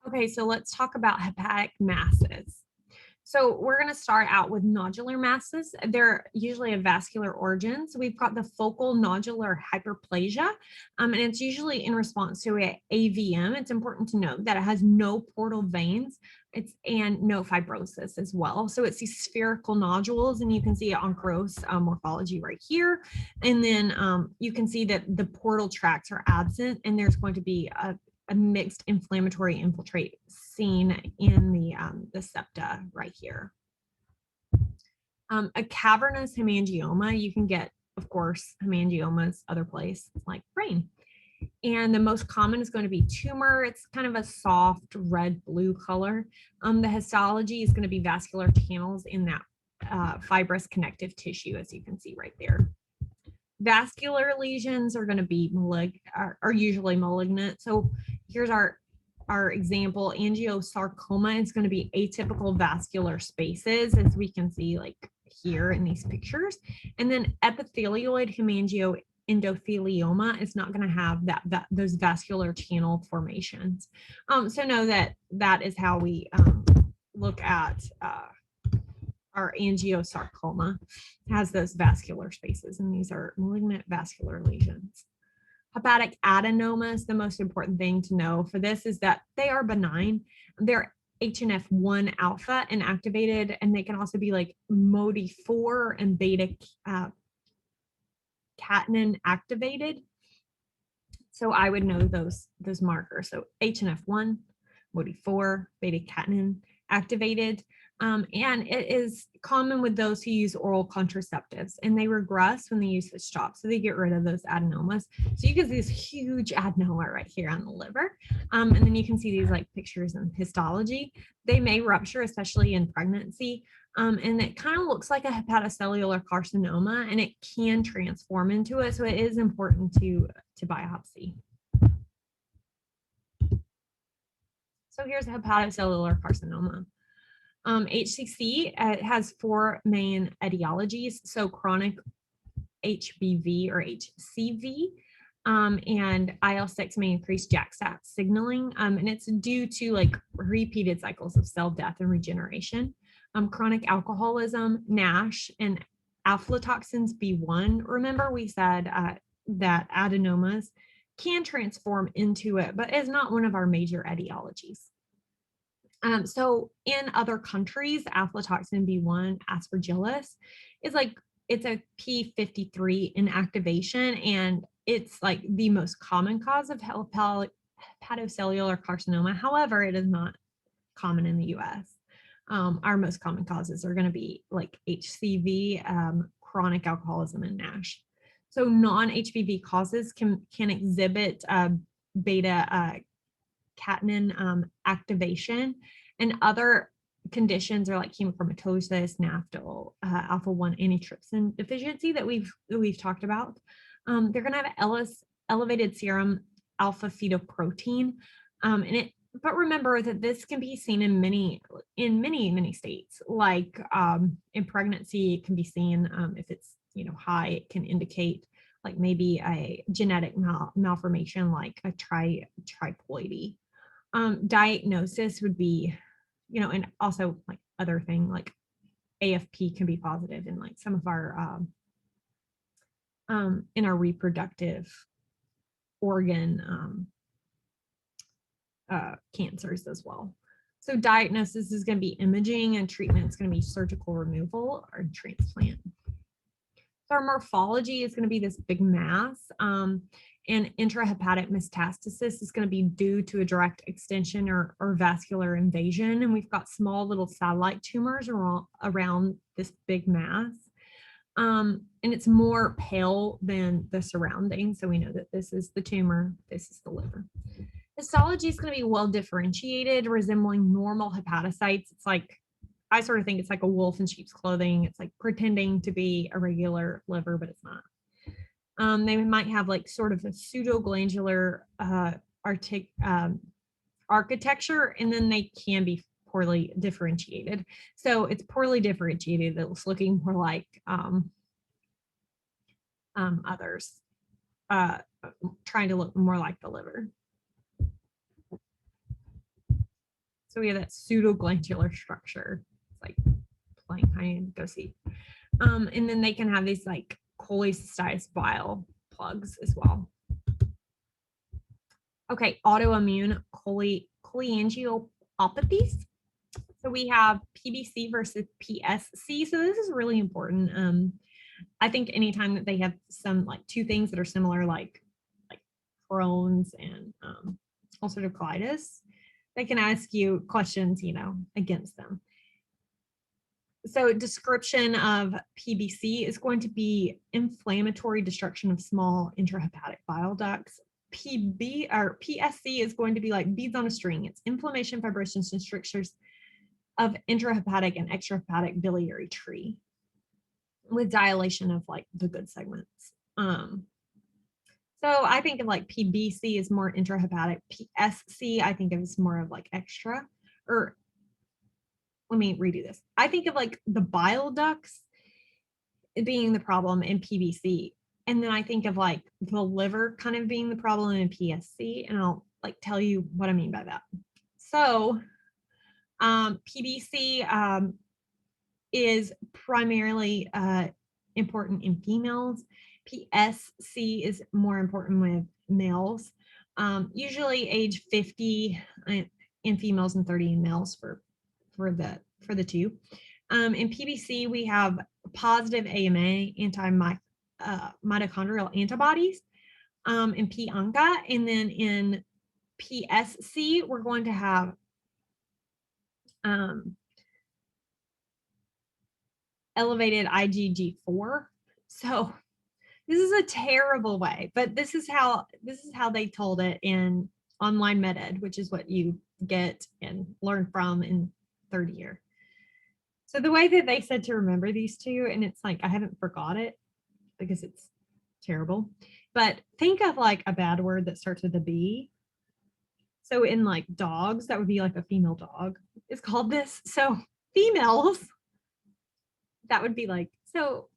Okay, so let's talk about hepatic masses. So we're going to start out with nodular masses. They're usually of vascular origin. So we've got the focal nodular hyperplasia, and it's usually in response to a AVM. It's important to note that it has no portal veins and no fibrosis as well. So it's these spherical nodules, and you can see it on gross morphology right here. And then you can see that the portal tracts are absent, and there's going to be a mixed inflammatory infiltrate seen in the septa right here. A cavernous hemangioma, you can get, of course, hemangiomas other place like brain. And the most common is going to be tumor. It's kind of a soft red-blue color. The histology is going to be vascular channels in that fibrous connective tissue, as you can see right there. Vascular lesions are going to be are usually malignant. So here's our example. Angiosarcoma is going to be atypical vascular spaces, as we can see like here in these pictures. And then epithelioid hemangioendothelioma is not going to have those vascular channel formations. So know that is how we look at our angiosarcoma. Has those vascular spaces, and these are malignant vascular lesions. Hepatic adenomas, the most important thing to know for this is that they are benign. They're HNF1 alpha inactivated, and they can also be like MODY4 and beta catenin activated. So I would know those markers. So HNF1, MODY4, beta catenin activated. And it is common with those who use oral contraceptives, and they regress when they use the stop. So they get rid of those adenomas. So you can see this huge adenoma right here on the liver. And then you can see these like pictures in histology. They may rupture, especially in pregnancy. And it kind of looks like a hepatocellular carcinoma, and it can transform into it. So it is important to biopsy. So here's a hepatocellular carcinoma. HCC has four main etiologies. So chronic HBV or HCV, and IL-6 may increase JAK-STAT signaling, and it's due to like repeated cycles of cell death and regeneration. Chronic alcoholism, NASH, and aflatoxins B1. Remember we said that adenomas can transform into it, but is not one of our major etiologies. So in other countries, aflatoxin B1 aspergillus is like, it's a P53 inactivation, and it's like the most common cause of hepatocellular carcinoma. However, it is not common in the US. Our most common causes are going to be like HCV, chronic alcoholism, and NASH. So non-HBV causes can exhibit beta catenin activation, and other conditions are like hemochromatosis, NAFTL, alpha-1 antitrypsin deficiency that we've talked about. They're going to have elevated serum alpha fetoprotein, but remember that this can be seen in many states. Like in pregnancy, it can be seen if it's high. It can indicate like maybe a genetic malformation, like a triploidy. Diagnosis would be, and also like other thing like AFP can be positive in like some of our in our reproductive organ cancers as well. So diagnosis is going to be imaging, and treatment is going to be surgical removal or transplant. So our morphology is going to be this big mass, and intrahepatic metastasis is going to be due to a direct extension or vascular invasion. And we've got small little satellite tumors around this big mass. And it's more pale than the surroundings. So we know that this is the tumor, this is the liver. Histology is going to be well differentiated, resembling normal hepatocytes. It's like, I sort of think it's like a wolf in sheep's clothing. It's like pretending to be a regular liver, but it's not. They might have like sort of a pseudoglandular architecture, and then they can be poorly differentiated. So it's poorly differentiated. It's looking more like others, trying to look more like the liver. So we have that pseudoglandular structure. It's like playing hide and go seek. And then they can have these like cholecystized bile plugs as well. Okay, autoimmune cholangiopathies. So we have PBC versus PSC. So this is really important. I think anytime that they have some like two things that are similar, like Crohn's and ulcerative colitis, they can ask you questions, against them. So description of PBC is going to be inflammatory destruction of small intrahepatic bile ducts. PSC is going to be like beads on a string. It's inflammation, fibrosis, and strictures of intrahepatic and extrahepatic biliary tree with dilation of like the good segments. So I think of like PBC is more intrahepatic. PSC, I think of as more of like extra, or let me redo this. I think of like the bile ducts being the problem in PBC. And then I think of like the liver kind of being the problem in PSC. And I'll like tell you what I mean by that. So PBC is primarily important in females. PSC is more important with males, usually age 50 in females and 30 in males for the two. In PBC, we have positive AMA, anti-mitochondrial antibodies, in P-ANCA, and then in PSC, we're going to have elevated IgG4. So this is a terrible way, but this is how they told it in online med-ed, which is what you get and learn from in third year. So the way that they said to remember these two, and it's like I haven't forgot it because it's terrible, but think of like a bad word that starts with a B. So in like dogs, that would be like a female dog. It's called this. So females, that would be like, so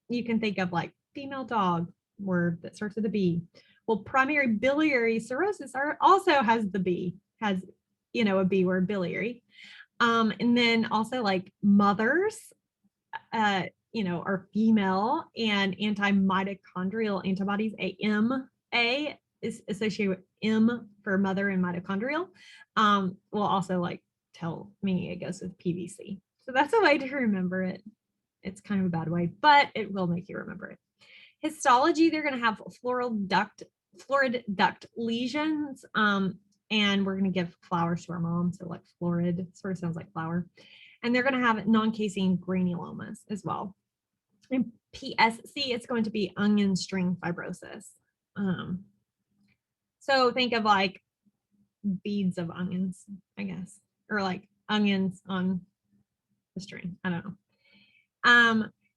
you can think of like female dog word that starts with a B. Well, primary biliary cirrhosis also has the B, has, a B word, biliary. And then also like mothers, are female, and anti-mitochondrial antibodies, AMA is associated with M for mother and mitochondrial, will also like tell me it goes with PBC. So that's a way to remember it. It's kind of a bad way, but it will make you remember it. Histology, they're going to have florid duct lesions, and we're going to give flowers to our mom. So like florid sort of sounds like flower. And they're going to have non-casein granulomas as well. In PSC, it's going to be onion string fibrosis. So think of like beads of onions, I guess, or like onions on the string. I don't know.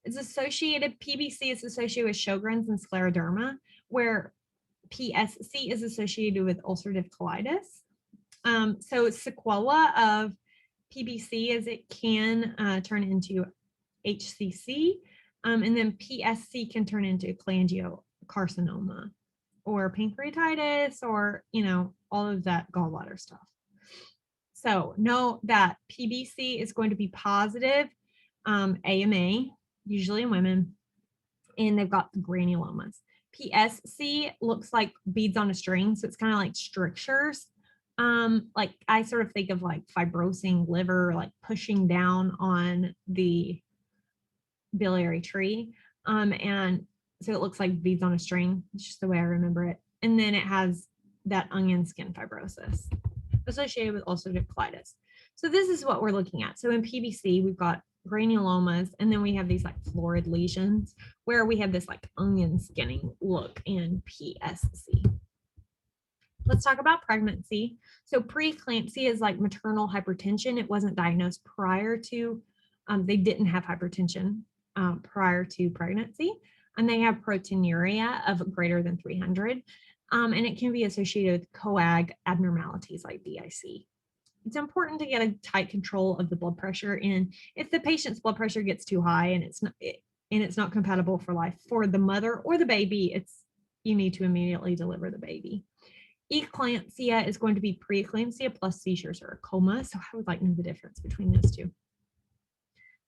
It's associated, PBC is associated with Sjogren's and scleroderma, where PSC is associated with ulcerative colitis. So sequela of PBC is it can turn into HCC, and then PSC can turn into cholangiocarcinoma or pancreatitis, or, all of that gallbladder stuff. So know that PBC is going to be positive AMA, usually in women, and they've got the granulomas. PSC looks like beads on a string, so it's kind of like strictures. Like I sort of think of like fibrosing liver, like pushing down on the biliary tree. And so it looks like beads on a string. It's just the way I remember it. And then it has that onion skin fibrosis associated with ulcerative colitis. So this is what we're looking at. So in PBC, we've got granulomas, and then we have these like florid lesions where we have this like onion skinning look in PSC. Let's talk about pregnancy. So preeclampsia is like maternal hypertension. It wasn't diagnosed prior to, they didn't have hypertension prior to pregnancy, and they have proteinuria of greater than 300. And it can be associated with coag abnormalities like DIC. It's important to get a tight control of the blood pressure. And if the patient's blood pressure gets too high and it's not compatible for life for the mother or the baby, you need to immediately deliver the baby. Eclampsia is going to be preeclampsia plus seizures or a coma. So I would like to know the difference between those two.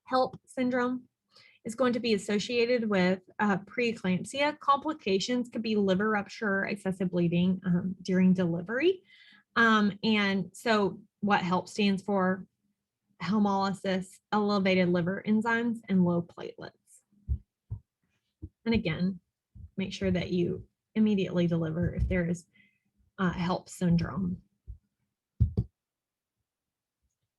HELP syndrome is going to be associated with preeclampsia. Complications could be liver rupture, excessive bleeding during delivery. And so what HELP stands for: hemolysis, elevated liver enzymes, and low platelets. And again, make sure that you immediately deliver if there is HELP syndrome.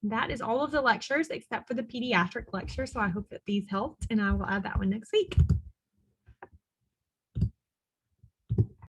That is all of the lectures except for the pediatric lecture. So I hope that these helped, and I will add that one next week.